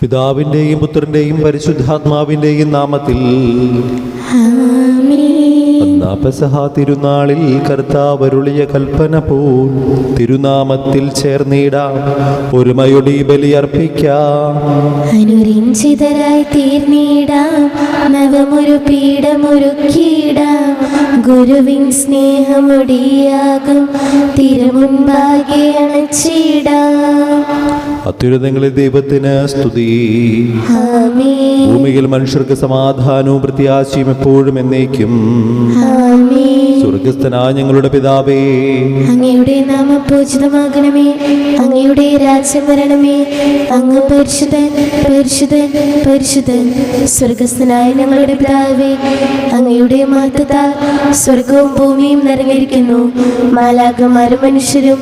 പിതാവിൻ്റെയും പുത്രൻ്റെയും പരിശുദ്ധാത്മാവിൻ്റെയും നാമത്തിൽ പെസഹ തിരുനാളിൽ കർത്താവ് അരുളിയ കൽപ്പന പോൽ തിരുനാമത്തിൽ ചേർന്നിടാം, ഒരുമയുടെ ബലിയർപ്പിക്കാം. അനുരഞ്ജിതരായി തീർന്നിടാം, നവമൊരു പീഠമൊരുക്കിയിടാം. ഗുരുവിൻ സ്നേഹമൊടിയാകും തിരുമുൻപാകെ അണച്ചിടാം. അത്യുന്നതങ്ങളിൽ ദൈവത്തിന് സ്തുതി. ഭൂമിയിൽ മനുഷ്യർക്ക് സമാധാനവും പ്രത്യാശയും എപ്പോഴും എന്നേക്കും. സ്വർഗസ്ഥനായ ഞങ്ങളുടെ പിതാവേ, അങ്ങയുടെ നാമം പൂജിതമാകണമേ, അങ്ങയുടെ രാജ്യം വരണമേ. അങ്ങ് പരിശുദ്ധൻ പരിശുദ്ധൻ പരിശുദ്ധൻ. സ്വർഗസ്ഥനായ ഞങ്ങളുടെ പിതാവേ, അങ്ങയുടെ മഹത്വത്താൽ സ്വർഗവും ഭൂമിയും നിറഞ്ഞിരിക്കുന്നു. മാലാഖമാരും മനുഷ്യരും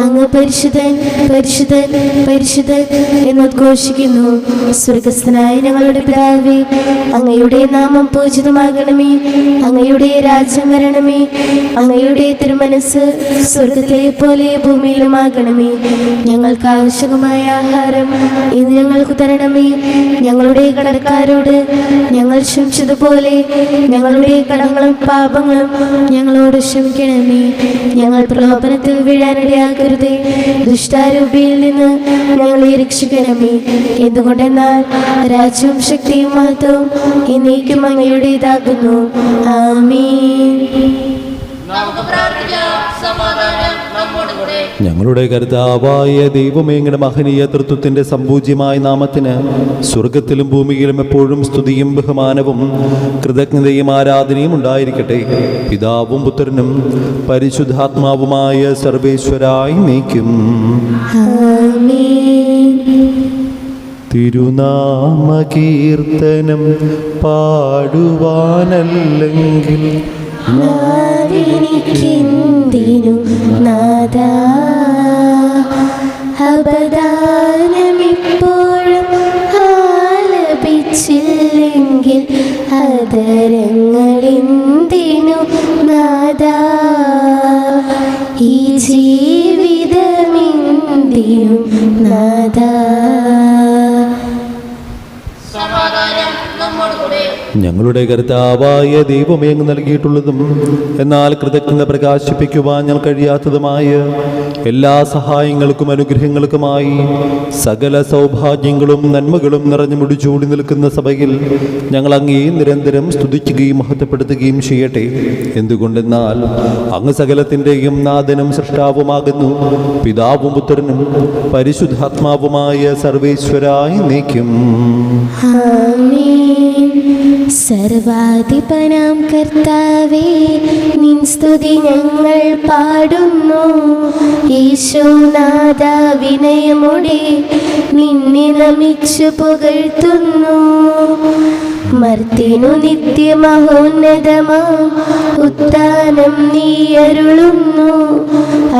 അങ്ങ് പരിശുദ്ധൻ പരിശുദ്ധൻ പരിശുദ്ധൻ എന്നുദ്ഘോഷിക്കുന്നു. സ്വർഗസ്ഥനായ ഞങ്ങളുടെ പിതാവേ, അങ്ങയുടെ നാമം പൂജിതമാകണമേ, അങ്ങയുടെ രാജ്യം വരണമേ. അങ്ങയുടെ തിരുമനസ് സ്വർഗത്തിലെ പോലെ ഭൂമിയിലുമാകണമേ. ഞങ്ങൾക്ക് ആവശ്യമായ ആഹാരം ഇന്ന് ഞങ്ങൾക്ക് തരണമേ. ഞങ്ങളുടെ കടക്കാരോട് ഞങ്ങൾ ക്ഷമിച്ചതുപോലെ ഞങ്ങളുടെ കടങ്ങളും പാപങ്ങളും ഞങ്ങളോട് ക്ഷമിക്കണമേ. ഞങ്ങൾ പ്രലോഭനത്തിൽ വീഴാനിടയാക്കരുതേ, ദുഷ്ടാരൂപിയിൽ നിന്ന് ഞങ്ങളെ രക്ഷിക്കണമേ. എന്തുകൊണ്ടെന്നാൽ രാജ്യവും ശക്തിയും മഹത്വവും എന്നേക്കും അങ്ങയുടേതാകുന്നു. ആമേൻ. ഞങ്ങളുടെ കർത്താവായ ദൈവമേ, അങ്ങയുടെ മഹനീയ തൃത്വത്തിന്റെ സമ്പൂജ്യമായ നാമത്തിന് സ്വർഗത്തിലും ഭൂമിയിലും എപ്പോഴും സ്തുതിയും ബഹുമാനവും കൃതജ്ഞതയും ആരാധനയും ഉണ്ടായിരിക്കട്ടെ. പിതാവും പുത്രനും പരിശുദ്ധാത്മാവുമായ സർവേശ്വരായി നീക്കും. തിരുനാമകീർത്തനം പാടുവാനല്ലെങ്കിൽ നാവിനിക്കെന്തിനു നാഥാ, അപദാനമിപ്പോഴും ആലപിച്ചില്ലെങ്കിൽ അതരങ്ങളെന്തിനു നാഥാ, ഈ ജീവിതമെന്തിനു നാഥാ. ഞങ്ങളുടെ കർത്താവായ ദൈവമേ, അങ്ങ് നൽകിയിട്ടുള്ളതും എന്നാൽ കൃതജ്ഞത പ്രകാശിപ്പിക്കുവാൻ ഞങ്ങൾ കഴിയാത്തതുമായ എല്ലാ സഹായങ്ങൾക്കും അനുഗ്രഹങ്ങൾക്കുമായി സകല സൗഭാഗ്യങ്ങളും നന്മകളും നിറഞ്ഞു മുടിച്ചൂടി നിൽക്കുന്ന സഭയിൽ ഞങ്ങൾ അങ്ങേ നിരന്തരം സ്തുതിക്കുകയും മഹത്വപ്പെടുത്തുകയും ചെയ്യട്ടെ. എന്തുകൊണ്ടെന്നാൽ അങ്ങ് സകലത്തിൻ്റെയും നാഥനും സൃഷ്ടാവുമാകുന്നു. പിതാവും പുത്രനും പരിശുദ്ധാത്മാവുമായ സർവേശ്വരായി നീക്കും. സർവാധിപനാം കർത്താവേ, നിൻ സ്തുതി ഞങ്ങൾ പാടുന്നു. യേശുനാഥ, വിനയമോടെ നിന്നെ നമിച്ചു പുകഴ്ത്തുന്നു. മർത്തിനു നിത്യമഹോന്നതമാം ഉത്ഥാനം നീ അരുളുന്നു.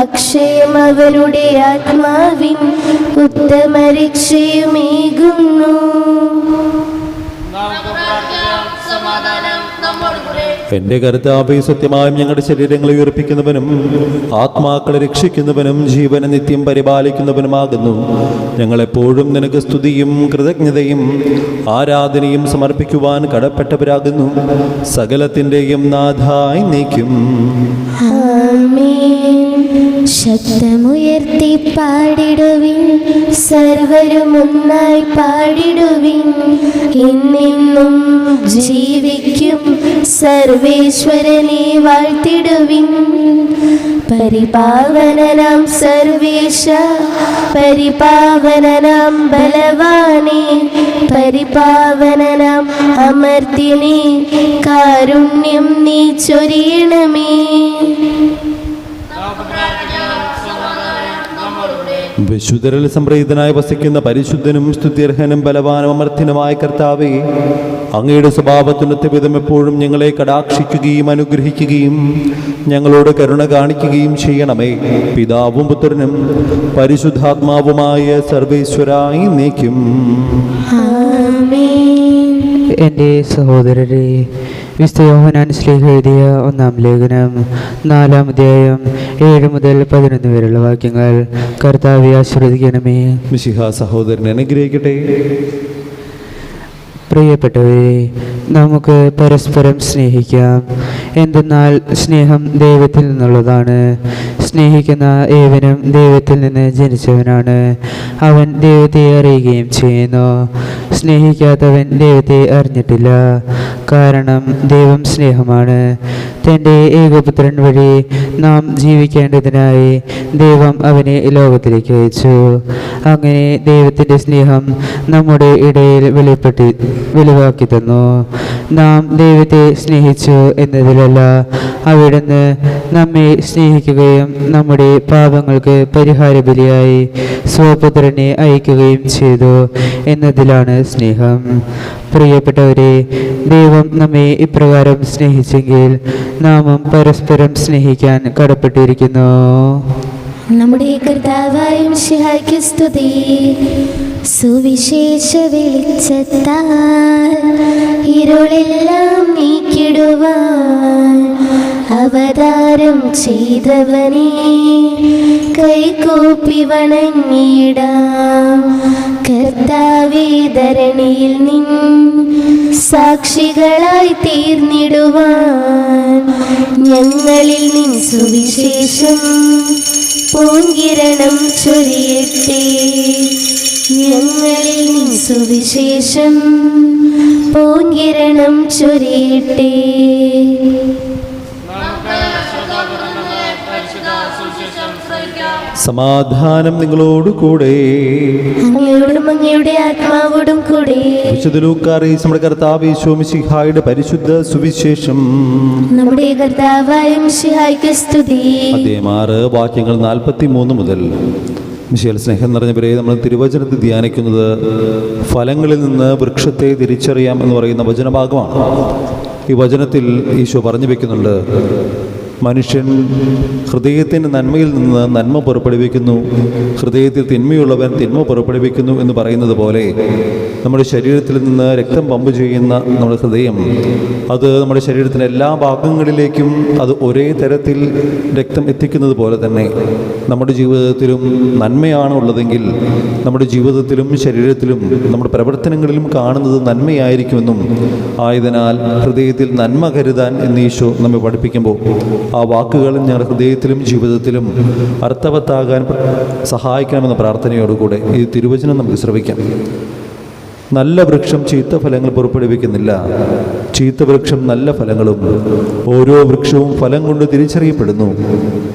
അക്ഷയം അവരുടെ ആത്മാവിൻ ഉത്തമ രക്ഷയുമേകുന്നു. എന്റെ കർത്താവേ, സത്യമായും ഞങ്ങളുടെ ശരീരങ്ങളെ ഉയർപ്പിക്കുന്നവനും ആത്മാക്കളെ രക്ഷിക്കുന്നവനും ജീവനെ നിത്യം പരിപാലിക്കുന്നവനുമാകുന്നു. ഞങ്ങളെപ്പോഴും നിനക്ക് സ്തുതിയും കൃതജ്ഞതയും ആരാധനയും സമർപ്പിക്കുവാൻ കടപ്പെട്ടവരാകുന്നു. സകലത്തിൻ്റെയും നാഥായി നീക്കും. ശബ്ദമുയർത്തി പാടിടുവിൻ, സർവരും ഒന്നായി പാടിടുവിൻ. എന്നെന്നും ജീവിക്കും സർവേശ്വരനെ വാഴ്ത്തിടുവിൻ. പരിപാവനനാം സർവേശ, പരിപാവനനാം ബലവാനേ, പരിപാവനനാം അമർത്യനേ, കാരുണ്യം നീ ചൊരിയണമേ. വിശുദ്ധരിൽ സംപ്രീതനായി വസിക്കുന്ന പരിശുദ്ധനും സ്തുത്യർഹനും ബലവാനും അമർത്യനുമായ കർത്താവേ, അങ്ങയുടെ സ്വഭാവത്തിനൊത്ത വിധം എപ്പോഴും ഞങ്ങളെ കടാക്ഷിക്കുകയും അനുഗ്രഹിക്കുകയും ഞങ്ങളോട് കരുണ കാണിക്കുകയും ചെയ്യണമേ. പിതാവും പുത്രനും പരിശുദ്ധാത്മാവുമായ സർവേശ്വരായി നീക്കും. എൻ്റെ സഹോദരരെ, വിശുദ്ധ യോഹന്നാൻ ശ്ലീഹ എഴുതിയ 1-ാം ലേഖനം 4-ാം അധ്യായം 7 മുതൽ 11 വരെയുള്ള വാക്യങ്ങൾ. കർത്താവേ ആശീർവദിക്കണമേ. മിശിഹാ സഹോദരനെ അനുഗ്രഹിക്കട്ടെ. പ്രിയപ്പെട്ടവരെ, നമുക്ക് പരസ്പരം സ്നേഹിക്കാം. എന്തെന്നാൽ സ്നേഹം ദൈവത്തിൽ നിന്നുള്ളതാണ്. സ്നേഹിക്കുന്ന ഏവനും ദൈവത്തിൽ നിന്ന് ജനിച്ചവനാണ്. അവൻ ദൈവത്തെ അറിയുകയും ചെയ്യുന്നു. സ്നേഹിക്കാത്തവൻ ദൈവത്തെ അറിഞ്ഞിട്ടില്ല, കാരണം ദൈവം സ്നേഹമാണ്. തൻ്റെ ഏകപുത്രൻ വഴി നാം ജീവിക്കേണ്ടതിനായി ദൈവം അവനെ ലോകത്തിലേക്ക് അയച്ചു. അങ്ങനെ ദൈവത്തിൻ്റെ സ്നേഹം നമ്മുടെ ഇടയിൽ വെളിവാക്കി തന്നു. നാം ദൈവത്തെ സ്നേഹിച്ചു എന്നതിലല്ല, അവിടുന്ന് നമ്മെ സ്നേഹിക്കുകയും നമ്മുടെ പാപങ്ങൾക്ക് പരിഹാര ബലിയായി സ്വപുത്രനെ അയക്കുകയും ചെയ്തു എന്നതിലാണ് സ്നേഹം. പ്രിയപ്പെട്ടവരെ, ദൈവം നമ്മെ ഇപ്രകാരം സ്നേഹിച്ചെങ്കിൽ നാമും പരസ്പരം സ്നേഹിക്കാൻ കടപ്പെട്ടിരിക്കുന്നു. നമ്മുടെ കർത്താവായ മിശിഹായ്ക്ക് സ്തുതി. സുവിശേഷ വെളിച്ചത്താൽ ഇരുളെല്ലാം നീക്കിടുവാൻ അവതാരം ചെയ്തവനെ കൈകൂപ്പി വണങ്ങിടാം. കർത്താവേ, ധരണിയിൽ നിൻ സാക്ഷികളായി തീർന്നിടുവാൻ ഞങ്ങളിൽ നിൻ സുവിശേഷം പൂങ്കിരണം ചൊരിയട്ടെ. ഞങ്ങളിൽ നിൻ സുവിശേഷം പൂങ്കിരണം ചൊരിയട്ടെ. സമാധാനം നിങ്ങളോട് കൂടെ. അങ്ങയോടും അങ്ങയുടെ ആത്മാവോടും കൂടെ. വിശുദ്ധ ലൂക്കാറിസ് നമ്മുടെ കർത്താവ് യേശു മിശിഹായുടെ പരിശുദ്ധ സുവിശേഷം. നമ്മുടെ കർത്താവായ മിശിഹായ്ക്ക് സ്തുതി. അധ്യായം 6 വാക്യങ്ങൾ 43 മുതൽ. മിശിഹായിൽ സ്നേഹം നിറഞ്ഞവരെ, നമ്മൾ തിരുവചനത്തിൽ ധ്യാനിക്കുന്നത് ഫലങ്ങളിൽ നിന്ന് വൃക്ഷത്തെ തിരിച്ചറിയാം എന്ന് പറയുന്ന വചനഭാഗമാണ്. ഈ വചനത്തിൽ ഈശോ പറഞ്ഞു വെക്കുന്നുണ്ട്, മനുഷ്യൻ ഹൃദയത്തിൻ്റെ നന്മയിൽ നിന്ന് നന്മ പുറപ്പെടുവിക്കുന്നു, ഹൃദയത്തിൽ തിന്മയുള്ളവൻ തിന്മ പുറപ്പെടുവിക്കുന്നു എന്ന് പറയുന്നത് പോലെ നമ്മുടെ ശരീരത്തിൽ നിന്ന് രക്തം പമ്പ് ചെയ്യുന്ന നമ്മുടെ ഹൃദയം, അത് നമ്മുടെ ശരീരത്തിൻ്റെ എല്ലാ ഭാഗങ്ങളിലേക്കും അത് ഒരേ തരത്തിൽ രക്തം എത്തിക്കുന്നത് പോലെ തന്നെ നമ്മുടെ ജീവിതത്തിലും നന്മയാണ് ഉള്ളതെങ്കിൽ നമ്മുടെ ജീവിതത്തിലും ശരീരത്തിലും നമ്മുടെ പ്രവർത്തനങ്ങളിലും കാണുന്നത് നന്മയായിരിക്കുമെന്നും ആയതിനാൽ ഹൃദയത്തിൽ നന്മ കരുതാൻ എന്ന് ഈശോ നമ്മെ പഠിപ്പിക്കുമ്പോൾ ആ വാക്കുകൾ ഞങ്ങളുടെ ഹൃദയത്തിലും ജീവിതത്തിലും അർത്ഥവത്താകാൻ സഹായിക്കണമെന്ന പ്രാർത്ഥനയോടുകൂടെ ഈ തിരുവചനം നമുക്ക് ശ്രവിക്കാം. നല്ല വൃക്ഷം ചീത്ത ഫലങ്ങൾ പുറപ്പെടുവിക്കുന്നില്ല, ചീത്ത വൃക്ഷം നല്ല ഫലങ്ങളും. ഓരോ വൃക്ഷവും ഫലം കൊണ്ട് തിരിച്ചറിയപ്പെടുന്നു.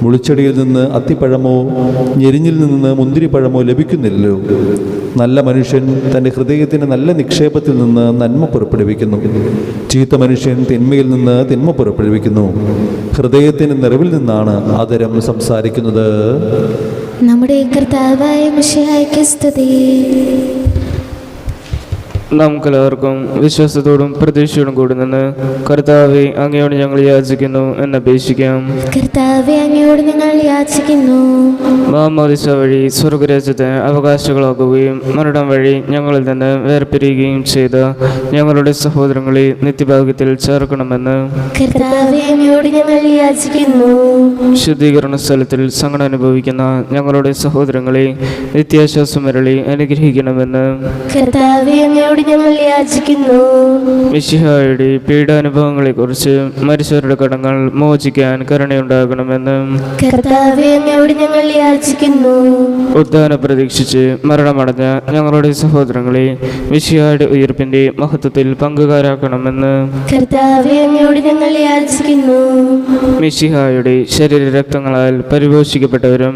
മുളിച്ചെടിയിൽ നിന്ന് അത്തിപ്പഴമോ ഞെരിഞ്ഞിൽ നിന്ന് മുന്തിരിപ്പഴമോ ലഭിക്കുന്നില്ലല്ലോ. നല്ല മനുഷ്യൻ തൻ്റെ ഹൃദയത്തിൻ്റെ നല്ല നിക്ഷേപത്തിൽ നിന്ന് നന്മ പുറപ്പെടുവിക്കുന്നു, ചീത്ത മനുഷ്യൻ തിന്മയിൽ നിന്ന് തിന്മ പുറപ്പെടുവിക്കുന്നു. ഹൃദയത്തിൻ്റെ നിറവിൽ നിന്നാണ് ആദരം സംസാരിക്കുന്നത്. നമ്മുടെ കർത്താവായ മിശിഹായ്ക്ക് സ്തുതി. നമുക്കെല്ലാവർക്കും വിശ്വാസത്തോടും പ്രതീക്ഷയോടും കൂടി നിന്ന് കർത്താവെ, അങ്ങയോട് ഞങ്ങൾ യാചിക്കുന്നു എന്നപേക്ഷിക്കാം. കർത്താവെ, അങ്ങയോട് ഞങ്ങൾ യാചിക്കുന്നു. മാമോദിസ വഴി സ്വർഗരാജ്യത്തെ അവകാശികളാക്കുകയും മരണം വഴി ഞങ്ങളിൽ നിന്ന് വേർപിരിയുകയും ചെയ്ത ഞങ്ങളുടെ സഹോദരങ്ങളെ നിത്യഭാഗ്യത്തിൽ ചേർക്കണമെന്ന് കർത്താവെ, അങ്ങയോട് ഞങ്ങൾ യാചിക്കുന്നു. ശുദ്ധീകരണ സ്ഥലത്തിൽ സങ്കടം അനുഭവിക്കുന്ന ഞങ്ങളുടെ സഹോദരങ്ങളെ നിത്യാശ്വാസം വരളി അനുഗ്രഹിക്കണമെന്ന് കർത്താവെ, അങ്ങയോട് ഞങ്ങൾ യാചിക്കുന്നു. മിശിഹായുടെ പീഡാനുഭവങ്ങളെക്കുറിച്ച് മരിച്ചവരുടെ കടങ്ങൾ മോചിക്കാൻ കരുണയുണ്ടാകണമെന്ന് കർത്താവെ, അങ്ങയോട് ഞങ്ങൾ യാചിക്കുന്നു. ഉദ്ധാനം പ്രതീക്ഷിച്ച് മരണമടഞ്ഞ ഞങ്ങളുടെ സഹോദരങ്ങളെ മിശിഹായുടെ ഉയർപ്പിന്റെ മഹത്വത്തിൽ പങ്കുകാരാക്കണമെന്ന് കർത്താവെ, അങ്ങയോട് ഞങ്ങൾ യാചിക്കുന്നു. മിശിഹായുടെ ശരീരരക്തങ്ങളാൽ പരിപോഷിക്കപ്പെട്ടവരും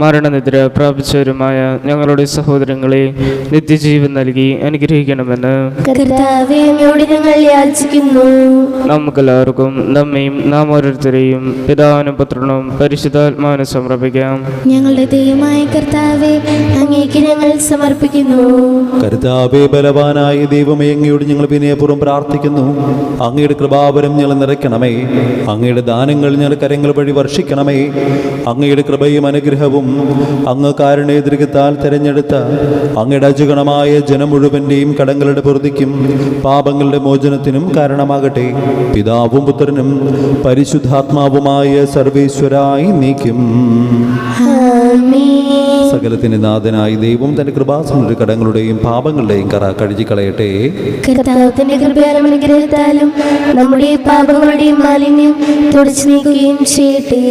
മരണനിദ്ര പ്രാപിച്ചവരുമായ ഞങ്ങളുടെ സഹോദരങ്ങളെ നിത്യജീവൻ നൽകി അനുഗ്രഹിക്കണമെന്ന് കർത്താവെ, അങ്ങയോട് ഞങ്ങൾ യാചിക്കുന്നു. നമുക്കെല്ലാവർക്കും നമ്മയും നാം ഓരോരുത്തരെയും പിതാവിനും പുത്രനും പരിശുദ്ധാത്മാവിനും സമർപ്പിക്കാം. ഞങ്ങളുടെ ദൈവമായ കർത്താവെ, അങ്ങേക്ക് ഞങ്ങൾ സമർപ്പിക്കുന്നു. കർത്താവേ, ബലവാനായ ദൈവമേ, അങ്ങയോട് ഞങ്ങൾ വിനയപൂർവ്വം പ്രാർത്ഥിക്കുന്നു. അങ്ങയുടെ കൃപാവരം ഞങ്ങൾ നിറയ്ക്കണമേ. അങ്ങയുടെ ദാനങ്ങൾ ഞങ്ങളുടെ കരങ്ങൾ വഴി വർഷിക്കണമേ. അങ്ങയുടെ കൃപയും അനുഗ്രഹവും അങ്ങ് കാരുണ്യദൃഗത്താൽ തിരഞ്ഞെടുത്ത അങ്ങയുടെ അജഗണമായ ജനം മുഴുവൻ്റെയും കടങ്ങൾ കടങ്ങളുടെ പൊറുതിക്കും പാപങ്ങളുടെ മോചനത്തിനും കാരണമാകട്ടെ. പിതാവും പുത്രനും പരിശുദ്ധാത്മാവുമായ സർവേശ്വരായി നീക്കും. സകലത്തിന്റെ നാഥനായ ദൈവം തന്റെ കൃപാസനയുടെ കടങ്ങളുടെയും പാപങ്ങളുടെയും കറ കഴുകിക്കളയട്ടെ. കർത്താവിന്റെ കൃപയാലും അനുഗ്രഹത്താലും നമ്മുടെ പാപങ്ങളുടെയും മാലിന്യം തുടച്ചു നീക്കുകയും ചെയ്യട്ടെ.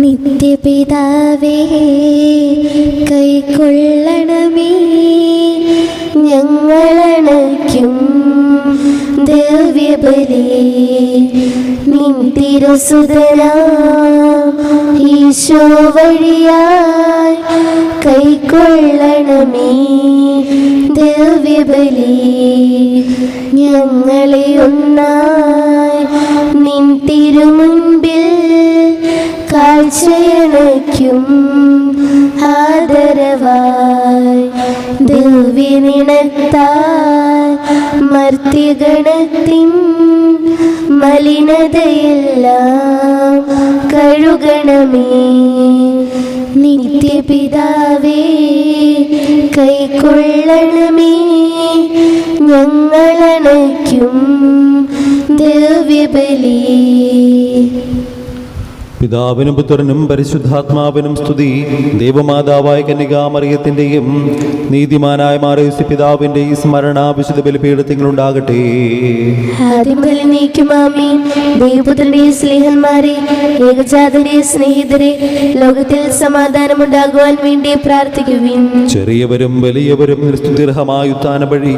നിത്യപിതാവേ കൈക്കൊള്ളണമേ ഞങ്ങളണയ്ക്കും ദിവ്യബലി. നിൻ തിരുസുതനാം ഈശോ വഴിയായി കൈക്കൊള്ളണമേ ദിവ്യബലി. ഞങ്ങളെ ഒന്നായി നിൻ തിരുമുൻപിൽ കാഴ്ചയണയ്ക്കും ആദരവായി. ദിവ്യനിണത്താൽ മർത്യഗണത്തിൻ മലിനതയെല്ലാം കഴുകണമേ. നിത്യപിതാവേ കൈക്കൊള്ളണമേ ഞങ്ങളണയ്ക്കും ദിവ്യബലി. പിതാവിനും പുത്രനും പരിശുദ്ധാത്മാവിനും സ്തുതി. ദൈവമാതാവായ കന്യകാമറിയത്തിൻ്റെയും നീതിമാനായ മാറിയൂസ് പിതാവിൻ്റെയും സ്മരണ വിശുദ്ധ ബലിപീഠത്തിലുണ്ടാകട്ടെ. ദൈവപുത്രന്റെ സ്നേഹന്മാരെ, ഏകജാതന്റെ സ്നേഹിതരെ, ലോകത്തിൽ സമാധാനമുണ്ടാകുവാൻ വേണ്ടി പ്രാർത്ഥിക്കുവിൻ. ചെറിയവരും വലിയവരും സ്തുതിർഹമായ ഉത്ഥാന വഴി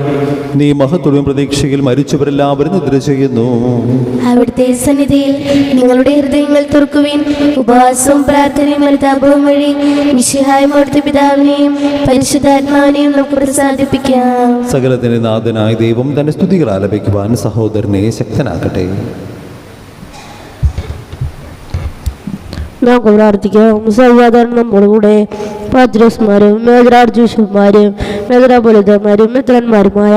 നീ മഹത്വവും പ്രതീക്ഷയിൽ മരിച്ചവരെല്ലാവരും നിദ്ര ചെയ്യുന്നു. അവിടുത്തെ സന്നിധിയിൽ നിങ്ങളുടെ ഹൃദയങ്ങൾ തുറക്കുവിൻ. ഉപവാസവും പ്രാർത്ഥനയും അനുതാപവും വഴി മിശിഹായ മൂർത്തി പിതാവിനെയും പരിശുദ്ധാത്മാവിനെയും നമുക്ക് പ്രസാദിപ്പിക്കാം. സകലത്തിന്റെ നാഥനായ ദൈവം തന്റെ സ്തുതികൾ ആലപിക്കുവാൻ സഹോദരനെ ശക്തനാക്കട്ടെ. നമുക്ക് പ്രാർത്ഥിക്കാം. സർവ്വസാധാരണ നമ്മളുകൂടെ പാദ്രസ്മാരും മേഖലാർജീഷന്മാരും മേഖലാപുലിതന്മാരും മിത്രന്മാരുമായ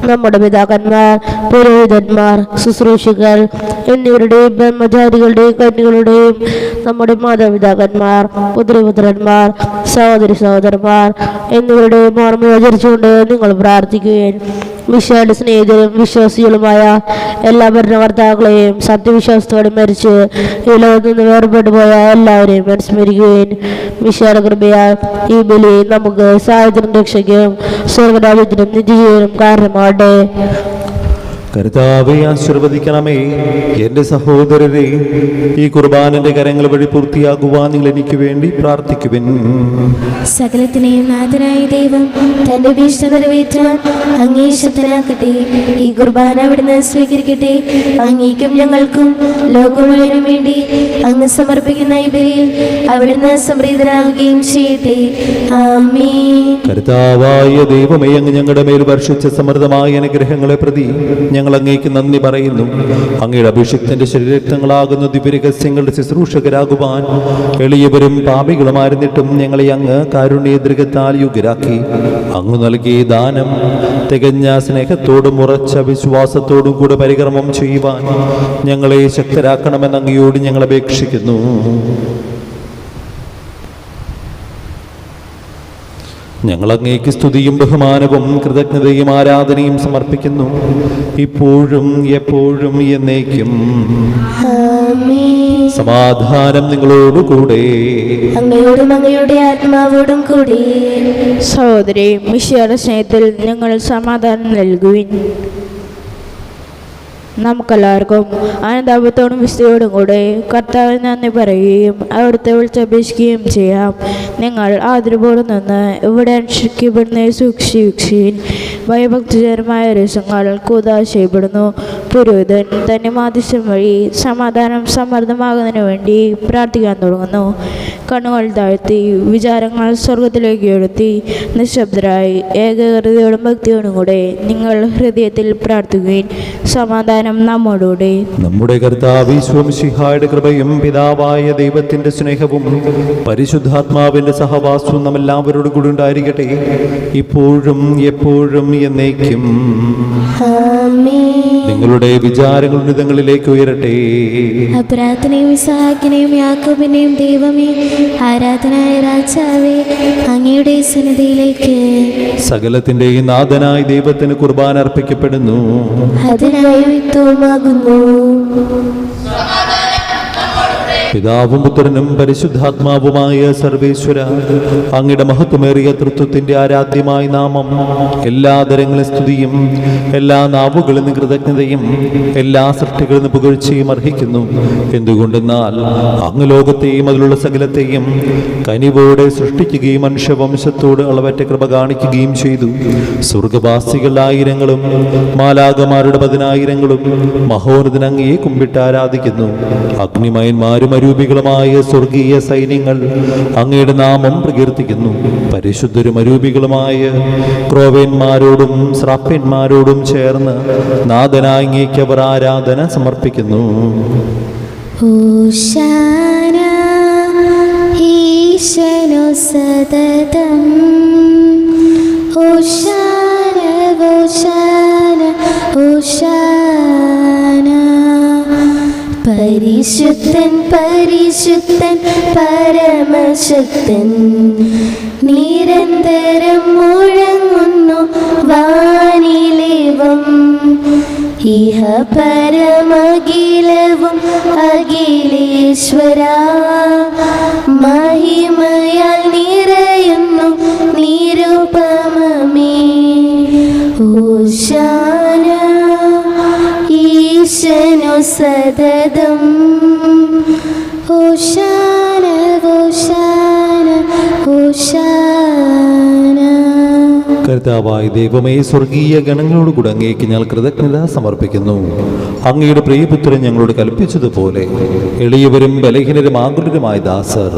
നമ്മുടെ പിതാക്കന്മാർ, പുരോഹിതന്മാർ, ശുശ്രൂഷകർ എന്നിവരുടെയും ബ്രഹ്മചാരികളുടെയും കന്യകളുടെയും നമ്മുടെ മാതാപിതാക്കന്മാർ, പുത്രപുത്രന്മാർ, സഹോദരി സഹോദരന്മാർ എന്നിവരുടെയും ഓർമ്മയോചരിച്ചുകൊണ്ട് നിങ്ങൾ പ്രാർത്ഥിക്കുകയും വിശ്വാസ സ്നേഹിതരും വിശ്വാസികളുമായ എല്ലാ ഭരണകർത്താക്കളെയും സത്യവിശ്വാസത്തോടെ മരിച്ച് ഈ ലോകത്ത് നിന്ന് വേർപെട്ടു പോയ എല്ലാവരെയും അനുസ്മരിക്കുകയും വിശ്വാസ കൃപയാൽ ഈ ബലി നമുക്ക് സാഹിത്യം രക്ഷയ്ക്കും സ്വർഗരാജ്യത്തിനും നിത്യജീവനും കാരണമാകട്ടെ. കർത്താവെ ആശീർവദിക്കണമേ. എൻ്റെ സഹോദരരെ, ഈ കുർബാനന്റെ കരങ്ങൾ വഴി പൂർത്തിയാകുവാൻ നിങ്ങൾ എനിക്ക് വേണ്ടി പ്രാർത്ഥിക്കുവിൻ. സകലത്തിനെയും നാഥനായ ദൈവം തന്റെ വീഴ്ച നിറവേറ്റാൻ അങ്ങേ ശക്തനാക്കട്ടെ. ഈ കുർബാന അവിടുന്ന് സ്വീകരിക്കട്ടെ. അങ്ങേക്കും ഞങ്ങൾക്കും ലോകം മുഴുവനും വേണ്ടി അങ്ങ് സമർപ്പിക്കുന്ന ഈ ബലിയിൽ അവിടുന്ന് സംപ്രീതനാകുകയും ചെയ്യട്ടെ. ആമേൻ. കർത്താവായ ദൈവമേ, അങ്ങ് ഞങ്ങളുടെ മേൽ വർഷിച്ച സമൃദ്ധമായ അനുഗ്രഹങ്ങളെ പ്രതി ഞങ്ങൾ അങ്ങേക്ക് നന്ദി പറയുന്നു. അങ്ങയുടെ അഭിഷിക്തന്റെ ശരീരക്തങ്ങളാകുന്ന ദിവ്യരഹസ്യങ്ങളുടെ ശുശ്രൂഷകരാകുവാൻ എളിയവരും പാപികളുമായിരുന്നിട്ടും ഞങ്ങളെ അങ്ങ് കാരുണ്യദൃഗത്താൽ യോഗ്യരാക്കി. അങ്ങ് നൽകിയ ദാനം തികഞ്ഞ സ്നേഹത്തോടും ഉറച്ച വിശ്വാസത്തോടും കൂടെ പരികർമ്മം ചെയ്യുവാൻ ഞങ്ങളെ ശക്തരാക്കണമെന്ന് അങ്ങയോട് ഞങ്ങൾ അപേക്ഷിക്കുന്നു. ഞങ്ങൾ അങ്ങേക്ക് സ്തുതിയും ബഹുമാനവും കൃതജ്ഞതയും ആരാധനയും സമർപ്പിക്കുന്നു, ഇപ്പോഴും എപ്പോഴും എന്നേക്കും. ആമേൻ. സമാധാനം നിങ്ങളോടുകൂടെ. അങ്ങയോടും അങ്ങയുടെ ആത്മാവോടും കൂടി. സഹോദരി, മിശിഹായുടെ സ്നേഹത്തിൽ ഞങ്ങൾ സമാധാനം നൽകുവിൻ. നമുക്കെല്ലാവർക്കും ആനന്ദാപത്തോടും വിസ്തയോടും കൂടെ കർത്താവിന് നന്ദി പറയുകയും അവിടുത്തെ വിളിച്ചപേക്ഷിക്കുകയും ചെയ്യാം. നിങ്ങൾ ആദരവോടെ നിന്ന് ഇവിടെ അനുഷ്ഠിക്കപ്പെടുന്ന സൂക്ഷിക്കുകയും ഭയഭക്തിജനമായ രസങ്ങൾ കൂതാശയപ്പെടുന്നു. പുരോഹിതൻ തന്റെ മാധ്യസ്ഥം വഴി സമാധാനം സമൃദ്ധമാകുന്നതിന് വേണ്ടി പ്രാർത്ഥിക്കാൻ തുടങ്ങുന്നു. കണ്ണുകൾ താഴ്ത്തി വിചാരങ്ങൾ സ്വർഗത്തിലേക്ക് ഉയർത്തി നിശബ്ദരായി ഏകാഗ്രതയോടും ഭക്തിയോടും കൂടെ നിങ്ങൾ ഹൃദയത്തിൽ പ്രാർത്ഥിക്കുകയും സമാധാനം നമ്മോടുകൂടെ. നമ്മുടെ കർത്താവ് യേശു മിശിഹായുടെ കൃപയും പിതാവായ ദൈവത്തിന്റെ സ്നേഹവും പരിശുദ്ധാത്മാവിന്റെ സഹവാസവും നമ്മെല്ലാവരോടും കൂടി ഉണ്ടായിരിക്കട്ടെ, ഇപ്പോഴും എപ്പോഴും എന്നേക്കും. ആമേൻ. നിങ്ങളുടെ വിചാരങ്ങൾ ഉന്നതങ്ങളിലേക്ക് ഉയരട്ടെ. പ്രാർത്ഥനയും ഇസ്ഹാക്കിനെയും യാക്കോബിനെയും ദൈവമേ, ആരാധനായ രാജാവേ, അങ്ങയുടെ സന്നിധിയിലേക്ക് സകലത്തിന്റെയും നാഥനായ ദൈവത്തിന് കുർബാന അർപ്പിക്കപ്പെടുന്നു. അതിനായി യുക്തവുമാകുന്നു. പിതാവും പുത്രനും പരിശുദ്ധാത്മാവുമായ സർവേശ്വര, അങ്ങയുടെ മഹത്വമേറിയ തൃത്വത്തിന്റെ ആരാധ്യമായ നാമം എല്ലാ തരങ്ങളും സ്തുതിയും എല്ലാ നാവുകളിൽ നിന്ന് കൃതജ്ഞതയും എല്ലാ സൃഷ്ടികളിൽ നിന്ന് പുകഴ്ചയും അർഹിക്കുന്നു. എന്തുകൊണ്ടെന്നാൽ അങ്ങ് ലോകത്തെയും അതിലുള്ള സകലത്തെയും കനിവോടെ സൃഷ്ടിക്കുകയും മനുഷ്യവംശത്തോട് അളവറ്റ കൃപ കാണിക്കുകയും ചെയ്തു. സ്വർഗവാസികൾ ആയിരങ്ങളും മാലാകമാരുടെ 10,000ങ്ങളും മഹോന്നതൻ അങ്ങയെ കുമ്പിട്ട് ആരാധിക്കുന്നു. അഗ്നിമയന്മാരും അരൂപികളുമായ സ്വർഗീയ സൈന്യങ്ങൾ അങ്ങയുടെ നാമം പ്രകീർത്തിക്കുന്നു. പരിശുദ്ധരും അരൂപികളുമായ ക്രോവേന്മാരോടും ശ്രാപ്യന്മാരോടും ചേർന്ന് നാഥനായ അങ്ങേക്ക് അവർ ആരാധന സമർപ്പിക്കുന്നു. ഹോശാന ഈശനോ സതതം, ഹോശാന ഹോശാന ഹോശാന. പരിശുദ്ധൻ പരിശുദ്ധൻ പരമശക്തൻ, നിരന്തരം മുഴങ്ങുന്നു വാനിലേവം. ഇഹ പരമഖിലവും അഖിലേശ്വര, മഹിമയാൽ നിറയുന്നു നിരുപമമേ. ഹോശാന ഈശനോ സതതം, ഹോശാന ഹോശാന ഹോശാന. കർത്താവായ ദൈവമേ, സ്വർഗീയ ഗണങ്ങളോടുകൂടെ അങ്ങേക്ക് ഞങ്ങൾ കൃതജ്ഞത സമർപ്പിക്കുന്നു. അങ്ങയുടെ പ്രിയപുത്രൻ ഞങ്ങളോട് കൽപ്പിച്ചതുപോലെ എളിയവരും ബലഹീനരും ആകുലരുമായ ദാസർ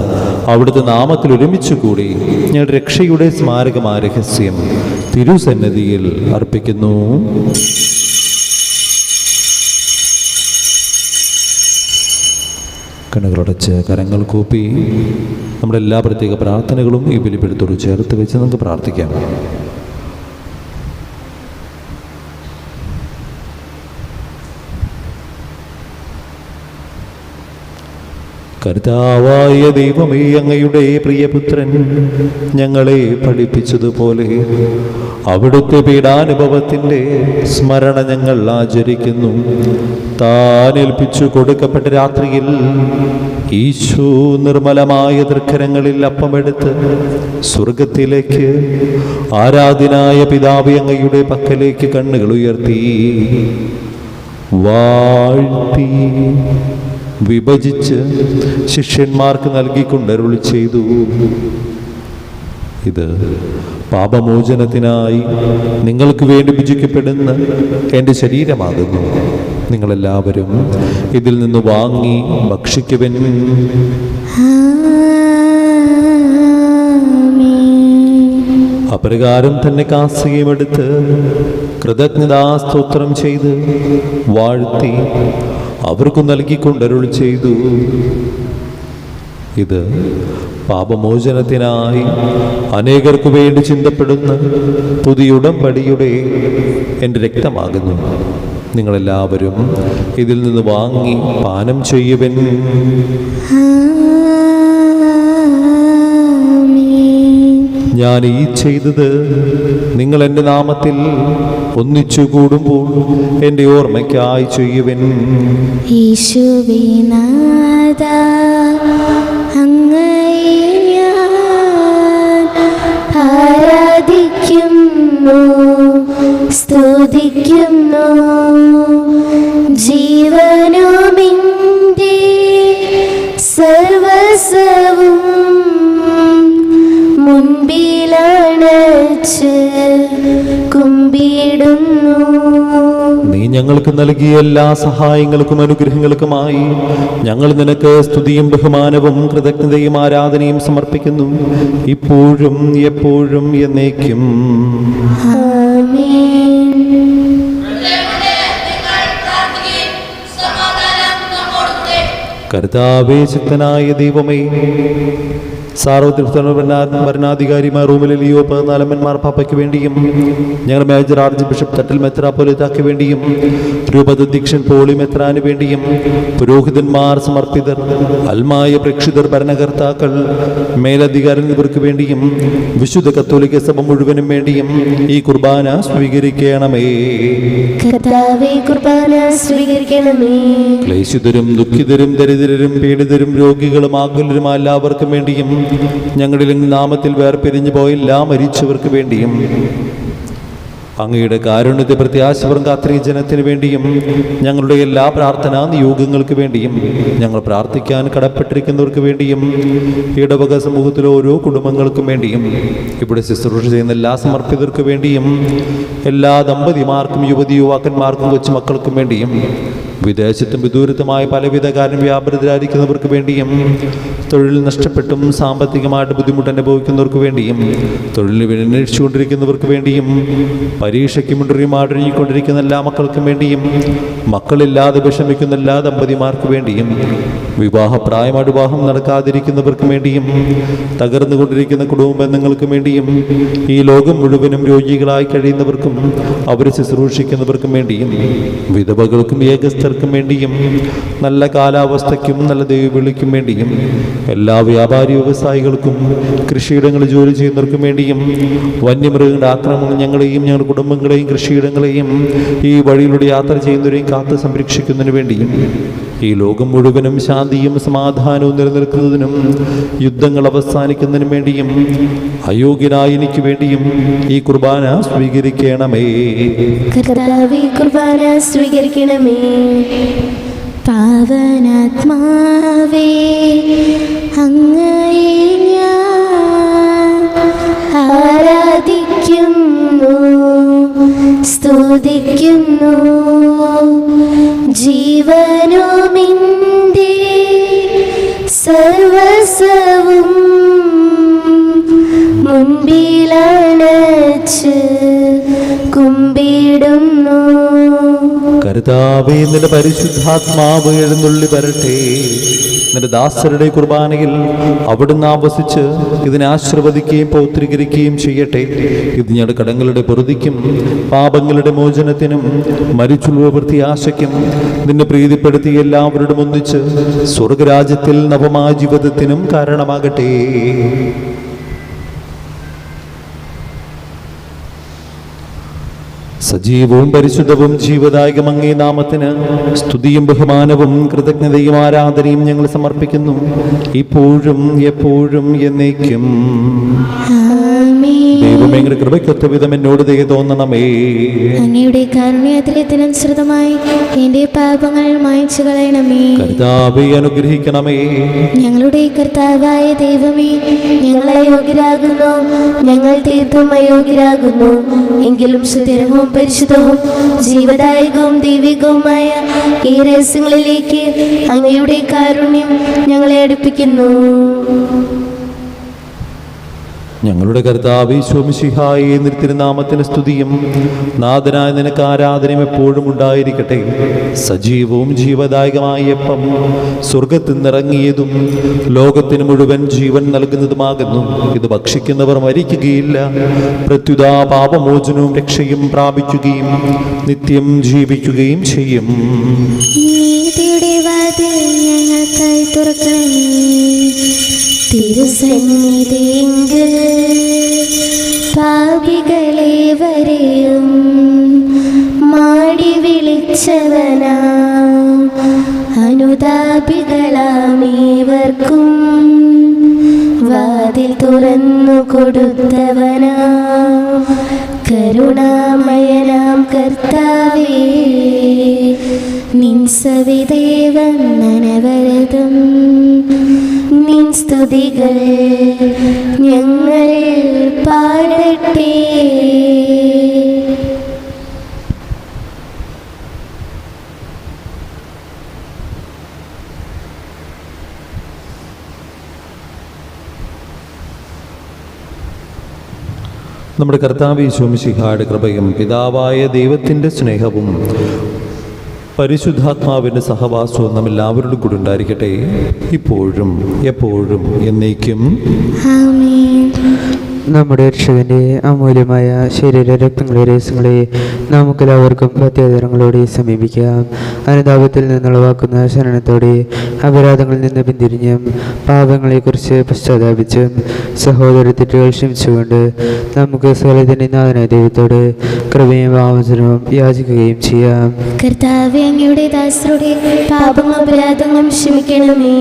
അവിടുത്തെ നാമത്തിൽ ഒരുമിച്ച് കൂടി ഞങ്ങളുടെ രക്ഷയുടെ സ്മാരകമായ രഹസ്യം തിരുസന്നിധിയിൽ അർപ്പിക്കുന്നു. കണ്ണുകളടച്ച് കരങ്ങൾ കൂപ്പി നമ്മുടെ എല്ലാ പ്രത്യേക പ്രാർത്ഥനകളും ഈ ബലിപീഠത്തോട് ചേർത്ത് വെച്ച് നമുക്ക് പ്രാർത്ഥിക്കാം. കർത്താവായ ദൈവമേ, അങ്ങയുടെ പ്രിയപുത്രൻ ഞങ്ങളെ പഠിപ്പിച്ചതുപോലെ അവിടുത്തെ പീഡാനുഭവത്തിൻ്റെ സ്മരണ ഞങ്ങൾ ആചരിക്കുന്നു. താൻ ഏൽപ്പിച്ചു കൊടുക്കപ്പെട്ട രാത്രിയിൽ ഈശോ നിർമ്മലമായ തൃക്കരങ്ങളിൽ അപ്പമെടുത്ത് സ്വർഗത്തിലേക്ക് ആരാധനായ പിതാവേ അങ്ങയുടെ പക്കലേക്ക് കണ്ണുകൾ ഉയർത്തി വാഴ്ത്തി വിഭജിച്ച് ശിഷ്യന്മാർക്ക് നൽകിക്കൊണ്ടരുളി ചെയ്തു. ഇത് പാപമോചനത്തിനായി നിങ്ങൾക്ക് വേണ്ടി ഭുജിക്കപ്പെടുന്ന എൻ്റെ ശരീരമാകുന്നു. നിങ്ങളെല്ലാവരും ഇതിൽ നിന്ന് വാങ്ങി ഭക്ഷിക്കുവൻ. അപ്രകാരം തന്നെ കാസയുമെടുത്ത് കൃതജ്ഞതാസ്തോത്രം ചെയ്ത് വാഴ്ത്തി അവർക്ക് നൽകിക്കൊണ്ടരുളി ചെയ്തു. ഇത് പാപമോചനത്തിനായി അനേകർക്ക് വേണ്ടി ചിന്തപ്പെടുന്ന പുതിയ ഉടമ്പടിയുടെ എൻ്റെ രക്തമാകുന്നു. നിങ്ങളെല്ലാവരും ഇതിൽ നിന്ന് വാങ്ങി പാനം ചെയ്യുവൻ. ഞാൻ ഈ ചെയ്തത് നിങ്ങൾ എൻ്റെ നാമത്തിൽ ഒന്നിച്ചു കൂടുമ്പോൾ എൻ്റെ ഓർമ്മയ്ക്കായി ചെയ്യുവൻ. യേശുവേ നാഥാ, അങ്ങയെ ഞാൻ ആരാധിക്കുന്നു, സ്തുതിക്കുന്നു. ജീവനുമിൻ്റെ സർവസ്വവും മുൻപിലണച്ച് കുമ്പിടുന്നു. നീ ഞങ്ങൾക്ക് നൽകിയ എല്ലാ സഹായങ്ങൾക്കും അനുഗ്രഹങ്ങൾക്കുമായി ഞങ്ങൾ നിനക്ക് സ്തുതിയും ബഹുമാനവും കൃതജ്ഞതയും ആരാധനയും സമർപ്പിക്കുന്നു, ഇപ്പോഴും എപ്പോഴും എന്നേക്കും. ആമേൻ. കർത്താവേ, ശക്തനായ ദൈവമേ, സാർവത്രിക ഭരണാധികാരിമാർ റൂമിലെ ലിയോ 14 മാർപ്പാപ്പയ്ക്ക് വേണ്ടിയും ഞങ്ങളുടെ മേജർ ആർച്ച് ബിഷപ്പ് തട്ടൽ മെത്രാപ്പൊലീത്താക്ക് വേണ്ടിയും രൂപതാധ്യക്ഷൻ പോളി മെത്രാന് വേണ്ടിയും പുരോഹിതന്മാർ, സമർപ്പിതർ, അൽമായ പ്രേക്ഷിതർ, ഭരണകർത്താക്കൾ, മേലധികാരൻ എന്നിവർക്ക് വേണ്ടിയും വിശുദ്ധ കത്തോലിക്ക സഭ മുഴുവനും വേണ്ടിയും ഈ കുർബാന സ്വീകരിക്കണമേ. കർത്താവേ, കുർബാന സ്വീകരിക്കണമേ. ക്ലേശിതരും ദുഃഖിതരും ദരിദ്രരും പീഡിതരും രോഗികളും ആകുലരും എല്ലാവർക്കും വേണ്ടിയും ഞങ്ങളിൽ നാമത്തിൽ വേർപിരിഞ്ഞു പോയ എല്ലാ മരിച്ചവർക്ക് വേണ്ടിയും അങ്ങയുടെ കാരുണ്യത്തെ പ്രത്യാശപരം കാത്തിരിക്കുന്ന ജനത്തിന് വേണ്ടിയും ഞങ്ങളുടെ എല്ലാ പ്രാർത്ഥനാ നിയോഗങ്ങൾക്ക് വേണ്ടിയും ഞങ്ങൾ പ്രാർത്ഥിക്കാൻ കടപ്പെട്ടിരിക്കുന്നവർക്ക് വേണ്ടിയും ഇടവക സമൂഹത്തിലെ ഓരോ കുടുംബങ്ങൾക്കും വേണ്ടിയും ഇവിടെ ശുശ്രൂഷ ചെയ്യുന്ന എല്ലാ സമർപ്പിതർക്ക് വേണ്ടിയും എല്ലാ ദമ്പതിമാർക്കും യുവതി യുവാക്കന്മാർക്കും കൊച്ചുമക്കൾക്കും വേണ്ടിയും വിദേശത്തും വിദൂരത്തുമായ പലവിധ കാര്യം വ്യാപൃതരായിരിക്കുന്നവർക്ക് വേണ്ടിയും തൊഴിൽ നഷ്ടപ്പെട്ടും സാമ്പത്തികമായിട്ട് ബുദ്ധിമുട്ട് അനുഭവിക്കുന്നവർക്ക് വേണ്ടിയും തൊഴിലിന് അന്വേഷിച്ചുകൊണ്ടിരിക്കുന്നവർക്ക് വേണ്ടിയും പരീക്ഷയ്ക്ക് മുൻറിയുമാടൊരുങ്ങിക്കൊണ്ടിരിക്കുന്ന എല്ലാ മക്കൾക്കും വേണ്ടിയും മക്കളില്ലാതെ വിഷമിക്കുന്ന എല്ലാ ദമ്പതിമാർക്ക് വേണ്ടിയും വിവാഹപ്രായമായിട്ട് വിവാഹം നടക്കാതിരിക്കുന്നവർക്ക് വേണ്ടിയും തകർന്നുകൊണ്ടിരിക്കുന്ന കുടുംബ ബന്ധങ്ങൾക്ക് വേണ്ടിയും ഈ ലോകം മുഴുവനും രോഗികളായി കഴിയുന്നവർക്കും അവരെ ശുശ്രൂഷിക്കുന്നവർക്കും വേണ്ടിയും വിധവകൾക്കും ഏകസ്ഥർക്കും വേണ്ടിയും നല്ല കാലാവസ്ഥയ്ക്കും നല്ല ദൈവവിളിക്കും വേണ്ടിയും എല്ലാ വ്യാപാരി വ്യവസായികൾക്കും കൃഷിയിടങ്ങളിൽ ജോലി ചെയ്യുന്നവർക്കും വേണ്ടിയും വന്യമൃഗങ്ങളുടെ ആക്രമണം ഞങ്ങളെയും ഞങ്ങളുടെ കുടുംബങ്ങളെയും കൃഷിയിടങ്ങളെയും ഈ വഴിയിലൂടെ യാത്ര ചെയ്യുന്നവരെയും കാത്തു സംരക്ഷിക്കുന്നതിന് വേണ്ടിയും ഈ ലോകം മുഴുവനും ശാന്തിയും സമാധാനവും നിലനിൽക്കുന്നതിനും യുദ്ധങ്ങൾ അവസാനിക്കുന്നതിനും വേണ്ടിയും അയോഗ്യനായ എനിക്ക് വേണ്ടിയും ഈ കുർബാന സ്വീകരിക്കണമേ. കർത്താവേ, കുർബാന സ്വീകരിക്കണമേ. പാവനാത്മാവേ, അങ്ങയെ ഞാൻ ആരാധിക്കുന്നു, സ്തുതിക്കുന്നു. ജീവനുമിന്റെ സർവസ്വവും മുൻപിലണച്ച് കുമ്പിടുന്നു. കർത്താവേ, നിന്റെ പരിശുദ്ധാത്മാവ് എഴുന്നള്ളി വരട്ടെ. നിന്റെ ദാസരുടെ കുർബാനയിൽ അവിടുന്ന് ആവസിച്ച് ഇതിനെ ആശീർവദിക്കുകയും പൗത്രീകരിക്കുകയും ചെയ്യട്ടെ. ഇത് ഞങ്ങളുടെ കടങ്ങളുടെ പൊറുതിക്കും പാപങ്ങളുടെ മോചനത്തിനും മരിച്ചുള്ള പ്രത്യാശയ്ക്കും നിന്നെ പ്രീതിപ്പെടുത്തി എല്ലാവരോടും ഒന്നിച്ച് സ്വർഗരാജ്യത്തിൽ നവമായ ജീവിതത്തിനും കാരണമാകട്ടെ. സജീവവും പരിശുദ്ധവും ജീവദായകം അങ്ങേ നാമത്തിന് സ്തുതിയും ബഹുമാനവും കൃതജ്ഞതയും ആരാധനയും ഞങ്ങൾ സമർപ്പിക്കുന്നു, ഇപ്പോഴും എപ്പോഴും എന്നേക്കും. ദൈവമേ, കൃപയ്ക്കൊത്ത വിധം എന്നോട് ദയ തോന്നണമേ. അങ്ങയുടെ കാരുണ്യത്തിനനുസൃതമായി എന്റെ പാപങ്ങൾ മായ്ച്ചു കളയണമേ. കർത്താവേ, അനുഗ്രഹിക്കണമേ. ഞങ്ങളുടെ കർത്താവായ ദൈവമേ, ഞങ്ങൾ അയോഗ്യരാകുന്നു, ഞങ്ങൾ തീർത്തും അയോഗ്യരാകുന്നു. എങ്കിലും സുസ്ഥിരവും പരിശുദ്ധവും ജീവദായകവും ദൈവികവുമായ ഈ രഹസ്യങ്ങളിലേക്ക് അങ്ങയുടെ കാരുണ്യം ഞങ്ങളെ അടുപ്പിക്കുന്നു. ഞങ്ങളുടെ കർത്താവേ ഈശോ മിശിഹായേ, തിരുനാമത്തിന് സ്തുതിയും നാഥനായ നിനക്ക് ആരാധനയും എപ്പോഴും ഉണ്ടായിരിക്കട്ടെ. സജീവവും ജീവദായകമായ അപ്പം സ്വർഗത്തിൽ നിന്നിറങ്ങിയതും ലോകത്തിന് മുഴുവൻ ജീവൻ നൽകുന്നതുമാകുന്നു. ഇത് ഭക്ഷിക്കുന്നവർ മരിക്കുകയില്ല, പ്രത്യുത പാപമോചനവും രക്ഷയും പ്രാപിക്കുകയും നിത്യം ജീവിക്കുകയും ചെയ്യും. നീതിയുടെ വാതിൽ ഞങ്ങൾക്കായി തുറക്കണമേ. തിരുസന്നിധിയെങ്കിൽ പാപികളെ വരെയും മാടി വിളിച്ചവനാ, അനുതാപികളാമേവർക്കും വാതിൽ തുറന്നു കൊടുത്തവനാ, കരുണാമയനാം കർത്താവേ, നിൻ സവിദേവൻ നനവരതും നിൻ സ്തുതികൾ ഞങ്ങൾ പാടട്ടെ. നമ്മുടെ കർത്താവ് ഈശോ മിശിഹായുടെ കൃപയും പിതാവായ ദൈവത്തിൻ്റെ സ്നേഹവും പരിശുദ്ധാത്മാവിൻ്റെ സഹവാസവും നമ്മെല്ലാവരോടും കൂടി ഉണ്ടായിരിക്കട്ടെ, ഇപ്പോഴും എപ്പോഴും എന്നേക്കും. ആമേൻ. നമ്മുടെ രക്ഷകന്റെ അമൂല്യമായ ശരീര രക്തങ്ങളെ രഹസ്യങ്ങളെ നമുക്കെല്ലാവർക്കും പ്രത്യേകതരങ്ങളോടെ സമീപിക്കാം. അനുതാപത്തിൽ നിന്നുളവാക്കുന്ന ശരണത്തോടെ അപരാധങ്ങളിൽ നിന്ന് പിന്തിരിഞ്ഞും പാപങ്ങളെക്കുറിച്ച് പശ്ചാത്താപിച്ചും സഹോദര തെറ്റുകൾ ക്ഷമിച്ചുകൊണ്ട് നമുക്ക് സകലത്തിൻ്റെ നാഥനായ ദൈവത്തോട് കൃപയും വാമചനവും യാചിക്കുകയും ചെയ്യാം. കർത്താവേ, അങ്ങയുടെ ദാസരുടെ പാപങ്ങളും അപരാധങ്ങളും ക്ഷമിക്കണമേ.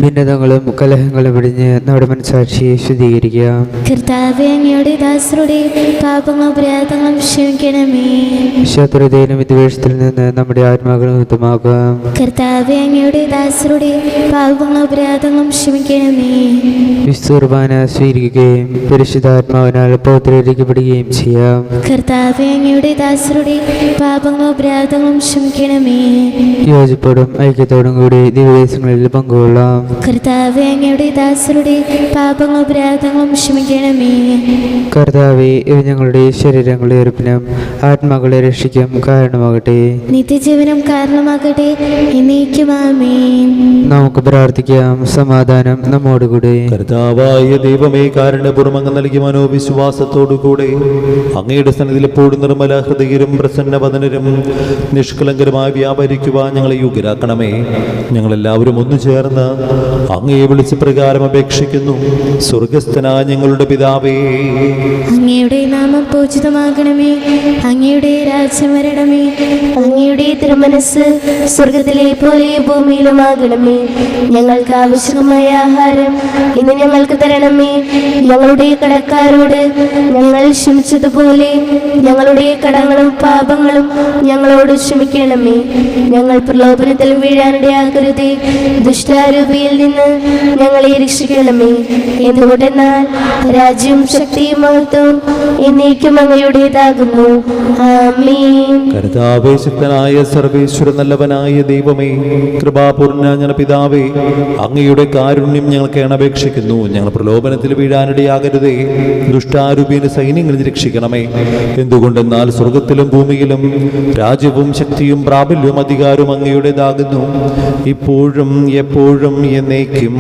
ഭിന്നതകളും കലഹങ്ങളും വെടിഞ്ഞ് നമ്മുടെ മനസ്സാക്ഷിയെ ശുദ്ധീകരിക്കാം. കർത്താവേ, അങ്ങയുടെ ദാസരുടെ പാപങ്ങളും അപരാധങ്ങളും ക്ഷമിക്കണമേ. ശത്രുതയിലും വിദ്വേഷത്തിൽ നിന്ന് നമ്മുടെ ആത്മാക്കൾ മുക്തമാക്കാം. കർത്താവേ, അങ്ങയുടെ ദാസരുടെ പാപങ്ങളും അപരാധങ്ങളും ക്ഷമിക്കണമേ. വിസ്തുർബാന സ്വീകരിക്കുകയും പരിശുദ്ധാത്മാവിനാൽ പൗത്രീകരിക്കപ്പെടുകയും ചെയ്യാം. കർത്താവേ, അങ്ങയുടെ ദാസരുടെ പാപങ്ങളും അപരാധങ്ങളും ക്ഷമിക്കണമേ. യോജിപ്പോടും ഐക്യത്തോടും കൂടി ദിവസങ്ങളിൽ പങ്കുകൊള്ളാം. കർത്താവേ, അങ്ങയുടെ ദാസരുടെ പാപങ്ങളും അപരാധങ്ങളും ക്ഷമിക്കണമേ. കർത്താവേ, ഇവ ഞങ്ങളുടെ ശരീരങ്ങളുടെ ഉറപ്പിനും ആത്മാക്കളെ രക്ഷിക്കും കാരണമാകട്ടെ. നിത്യജീവനം കാരണമാകട്ടെ, എന്നേക്കും ആമേൻ. നമുക്ക് പ്രാർത്ഥിക്കാം. സമാധാനം നമ്മോടുകൂടെ. കർത്താവായ ദൈവമേ, കാരുണ്യപൂർവ്വം അങ്ങ് നൽകിയ മനോവിശ്വാസത്തോടുകൂടെ അങ്ങയുടെ സന്നിധിയിൽ എപ്പോഴും നിർമ്മല ഹൃദയരും പ്രസന്നവദനരും നിഷ്കളങ്കരുമായി വ്യാപരിക്കുവാൻ ഞങ്ങളെ യോഗ്യരാക്കണമേ. ഞങ്ങളെല്ലാവരും ഒന്നു ചേർന്ന് അങ്ങയെ വിളിച്ച് പ്രകാരം അപേക്ഷിക്കുന്നു. സ്വർഗസ്ഥനായ ഞങ്ങളുടെ പിതാവേ, അങ്ങയുടെ നാമം പൂജിതമാകണമേ. അങ്ങയുടെ രാജ്യം വരണമേ. അങ്ങയുടെ തിരുമനസ് സ്വർഗത്തിലെ പോലെ ഭൂമിയിലുമാകണമേ. ഞങ്ങൾക്ക് ആവശ്യമായ ആഹാരം ഇന്ന് ഞങ്ങൾക്ക് തരണമേ. ഞങ്ങളുടെ കടക്കാരോട് ഞങ്ങൾ ക്ഷമിച്ചതുപോലെ ഞങ്ങളുടെ കടങ്ങളും പാപങ്ങളും ഞങ്ങളോട് ക്ഷമിക്കണമേ. ഞങ്ങൾ പ്രലോഭനത്തിൽ വീഴാനിടയാകരുതേ. ദുഷ്ടാരൂപിയിൽ നിന്ന് ഞങ്ങളെ രക്ഷിക്കണമേ. എന്തുകൊണ്ടെന്നാൽ രാജ്യവും ശക്തിയും മഹത്വവും എന്നേക്കും അങ്ങയുടേതാകുന്നു. ആമേൻ. കർത്താവേ, ശക്തനായ സർവേശ്വര നല്ലവനായ ദൈവമേ, കൃപാപൂർണ്ണ ഞങ്ങളുടെ പിതാവേ, അങ്ങയുടെ കാരുണ്യം ഞങ്ങൾക്ക് അപേക്ഷിക്കുന്നു. ഞങ്ങൾ പ്രലോഭനത്തിൽ വീഴാനിടയാകരുതേ. ദുഷ്ടാരൂപിയുടെ സൈന്യങ്ങളിൽ രക്ഷിക്കണമേ. എന്തുകൊണ്ടെന്നാൽ സ്വർഗത്തിലും ഭൂമിയിലും രാജ്യവും ശക്തിയും പ്രാബല്യവും അധികാരവും അങ്ങയുടേതാകുന്നു, ഇപ്പോഴും എപ്പോഴും എന്നേക്കും.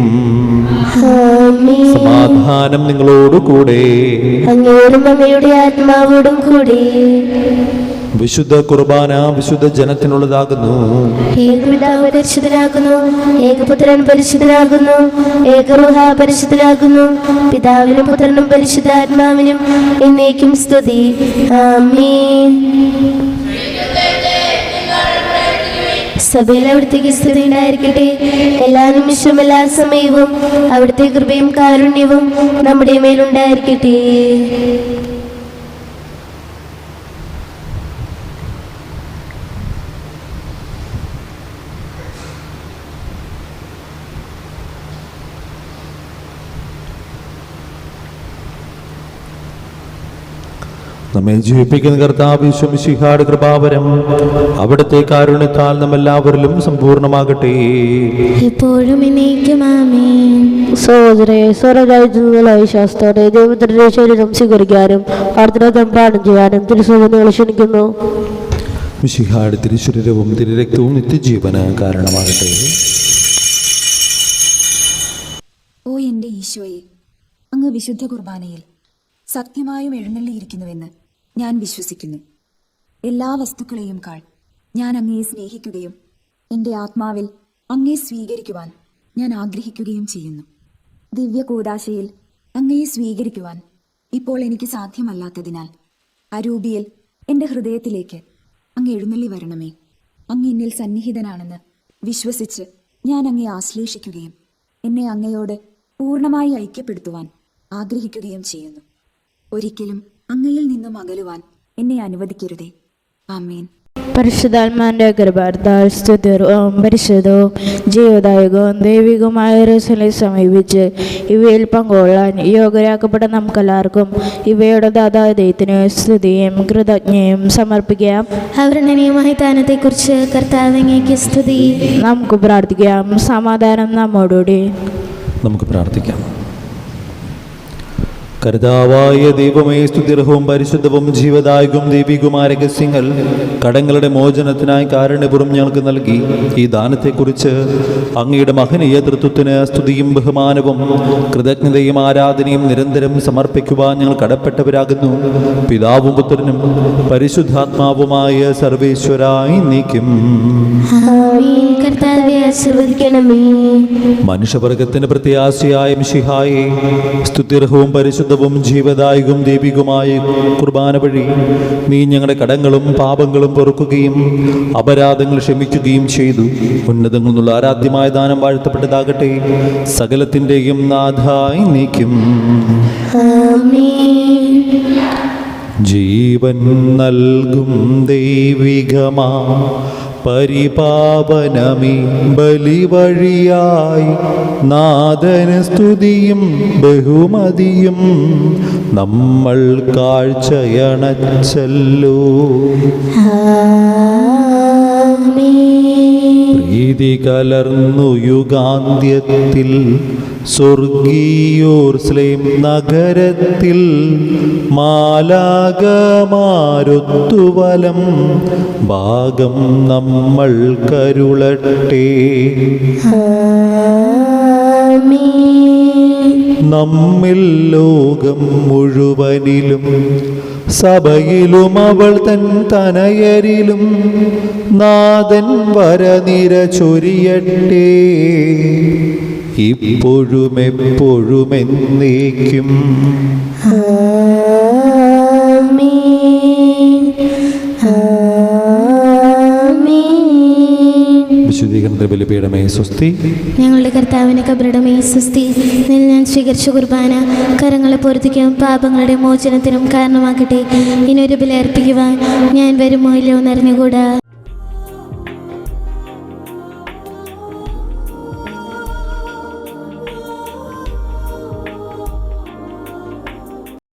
ആമേൻ. സമാധാനം നിങ്ങളോടുകൂടെ. അങ്ങയോടും അങ്ങയുടെ ആത്മാവോടും കൂടി. വിശുദ്ധ കുർബാന വിശുദ്ധ ജനത്തിനുള്ളതാകുന്നു. ഏകപിതാവ് പരിശുദ്ധനാകുന്നു, ഏകപുത്രൻ പരിശുദ്ധനാകുന്നു, ഏകറുഹ പരിശുദ്ധനാകുന്നു. പിതാവിനും പുത്രനും പരിശുദ്ധാത്മാവിനും എന്നേക്കും സ്തുതി. ആമേൻ. സഭയിൽ അവിടുത്തേക്ക് സ്തുതി ഉണ്ടായിരിക്കട്ടെ. എല്ലാ നിമിഷവും എല്ലാ സമയവും അവിടുത്തെ കൃപയും കാരുണ്യവും നമ്മുടെ മേലുണ്ടായിരിക്കട്ടെ. നമ്മെ ജീവിപ്പിക്കുന്ന കർത്താവ് യേശു മിശിഹായുടെ കൃപാവരം അവിടുത്തെ കാരുണ്യത്താൽ നമ്മെല്ലാവരിലും സമ്പൂർണ്ണമാകട്ടെ, എപ്പോഴും എന്നേക്കും ആമേൻ. സഹോദരെ, സ്വർഗരാജ്യത്തിനുള്ള വിശ്വാസത്തോടെ ദൈവത്തിന്റെ ശരീരം സ്വീകരിക്കാനും പ്രാർത്ഥന തമ്പാടും ചെയ്യാനും തിരുസഭ ക്ഷണിക്കുന്നു. മിശിഹായുടെ തിരുശരീരവും തിരുരക്തവും നിത്യജീവന് കാരണമാകട്ടെ. ഓ എൻ്റെ ഈശോയെ, അങ്ങ് വിശുദ്ധ കുർബാനയിൽ സത്യമായും എഴുന്നള്ളിയിരിക്കുന്നുവെന്ന് ഞാൻ വിശ്വസിക്കുന്നു. എല്ലാ വസ്തുക്കളെയും കാൾ ഞാൻ അങ്ങയെ സ്നേഹിക്കുകയും എൻ്റെ ആത്മാവിൽ അങ്ങയെ സ്വീകരിക്കുവാൻ ഞാൻ ആഗ്രഹിക്കുകയും ചെയ്യുന്നു. ദിവ്യ കൂദാശയിൽ അങ്ങയെ സ്വീകരിക്കുവാൻ ഇപ്പോൾ എനിക്ക് സാധ്യമല്ലാത്തതിനാൽ അരൂപിയിൽ എൻ്റെ ഹൃദയത്തിലേക്ക് അങ്ങ് എഴുന്നള്ളി വരണമേ. അങ്ങ് എന്നിൽ സന്നിഹിതനാണെന്ന് വിശ്വസിച്ച് ഞാൻ അങ്ങയെ ആശ്ലേഷിക്കുകയും എന്നെ അങ്ങയോട് പൂർണ്ണമായി ഐക്യപ്പെടുത്തുവാൻ ആഗ്രഹിക്കുകയും ചെയ്യുന്നു. ഒരിക്കലും അങ്ങയിൽ നിന്നും അകലുവാൻ എന്നെ അനുവദിക്കരുതേ. ആമേൻ. പരിശുദ്ധാത്മാന്റെ കൃപാർത്താൽ സ്തുതിർവും പരിശുദ്ധവും ജീവദായകവും ദൈവികവുമായ രസനെ സമീപിച്ച് ഇവയിൽ പങ്കുകൊള്ളാൻ യോഗ്യരാക്കപ്പെട്ട നമുക്കെല്ലാവർക്കും ഇവയുടെ ദാതാദൈവത്തിന് സ്തുതിയും കൃതജ്ഞയും സമർപ്പിക്കാം. അവർണ്ണനീയമായ ദാനത്തെക്കുറിച്ച് കർത്താവ് അങ്ങേക്ക് സ്തുതി. നമുക്ക് പ്രാർത്ഥിക്കാം. സമാധാനം നമ്മോടുകൂടി. നമുക്ക് പ്രാർത്ഥിക്കാം. കർത്താവായ ദൈവമേ, സ്തുതിർഹവും പരിശുദ്ധവും ജീവദായകവും ദൈവികവുമായ രഹസ്യങ്ങൾ കടങ്ങളുടെ മോചനത്തിനായി കാരുണ്യപൂർവ്വം ഞങ്ങൾക്ക് നൽകി. ഈ ദാനത്തെക്കുറിച്ച് അങ്ങയുടെ മഹനീയ തൃത്വത്തിന് സ്തുതിയും ബഹുമാനവും കൃതജ്ഞതയും ആരാധനയും നിരന്തരം സമർപ്പിക്കുവാൻ ഞങ്ങൾ കടപ്പെട്ടവരാകുന്നു. പിതാവും പുത്രനും പരിശുദ്ധാത്മാവുമായ സർവേശ്വരായി നീക്കും. ആമീൻ. കർത്താവേ, ആശീർവദിക്കണമേ. മനുഷ്യവർഗത്തിന്റെ പ്രത്യാശയായ മിശിഹായെ, സ്തുതിർഹവും പരിശുദ്ധവും ജീവദായകവും ദൈവികവുമായ കുർബാന വഴി നീ ഞങ്ങളുടെ കടങ്ങളും പാപങ്ങളും പൊറുക്കുകയും അപരാധങ്ങൾ ക്ഷമിക്കുകയും ചെയ്തു. ഉന്നതങ്ങളിൽ നിന്നുള്ള ആരാധ്യമായ ദാനം വാഴ്ത്തപ്പെട്ടതാകട്ടെ. സകലത്തിൻ്റെയും നാഥായി നീക്കും. ആമീൻ. ജീവൻ നൽകും ദൈവികമാ പരിപാവനമീ ബലി വഴിയായി നാഥന് സ്തുതിയും ബഹുമതിയും നമ്മൾ കാഴ്ചയണച്ചല്ലോ. പ്രീതി കലർന്നു യുഗാന്ത്യത്തിൽ സ്വർഗീയോർസ്ലേം നഗരത്തിൽ മാലാകമാരൊത്തുവലം ഭാഗം നമ്മൾ കരുളട്ടെ. നമ്മിൽ ലോകം മുഴുവനിലും സഭയിലും അവൾ തൻ തനയരിലും നാഥൻ വരനിര ചൊരിയട്ടെ. ഇപ്പോഴും എപ്പോഴും എന്നേക്കും. വിശുദ്ധീകരണ ബലിപീഠമേ സ്വസ്തി. ഞങ്ങളുടെ കർത്താവിന് കബറിടമേ സ്വസ്തി. നിന്നിൽ ഞാൻ സ്വീകരിച്ച കുർബാന കരങ്ങളെ പൊറുതിക്കും പാപങ്ങളുടെ മോചനത്തിനും കാരണമാക്കട്ടെ. ഇനിയൊരു ബലി അർപ്പിക്കുവാൻ ഞാൻ വരുമോ ഇല്ലയോ എന്നറിഞ്ഞുകൂടാ.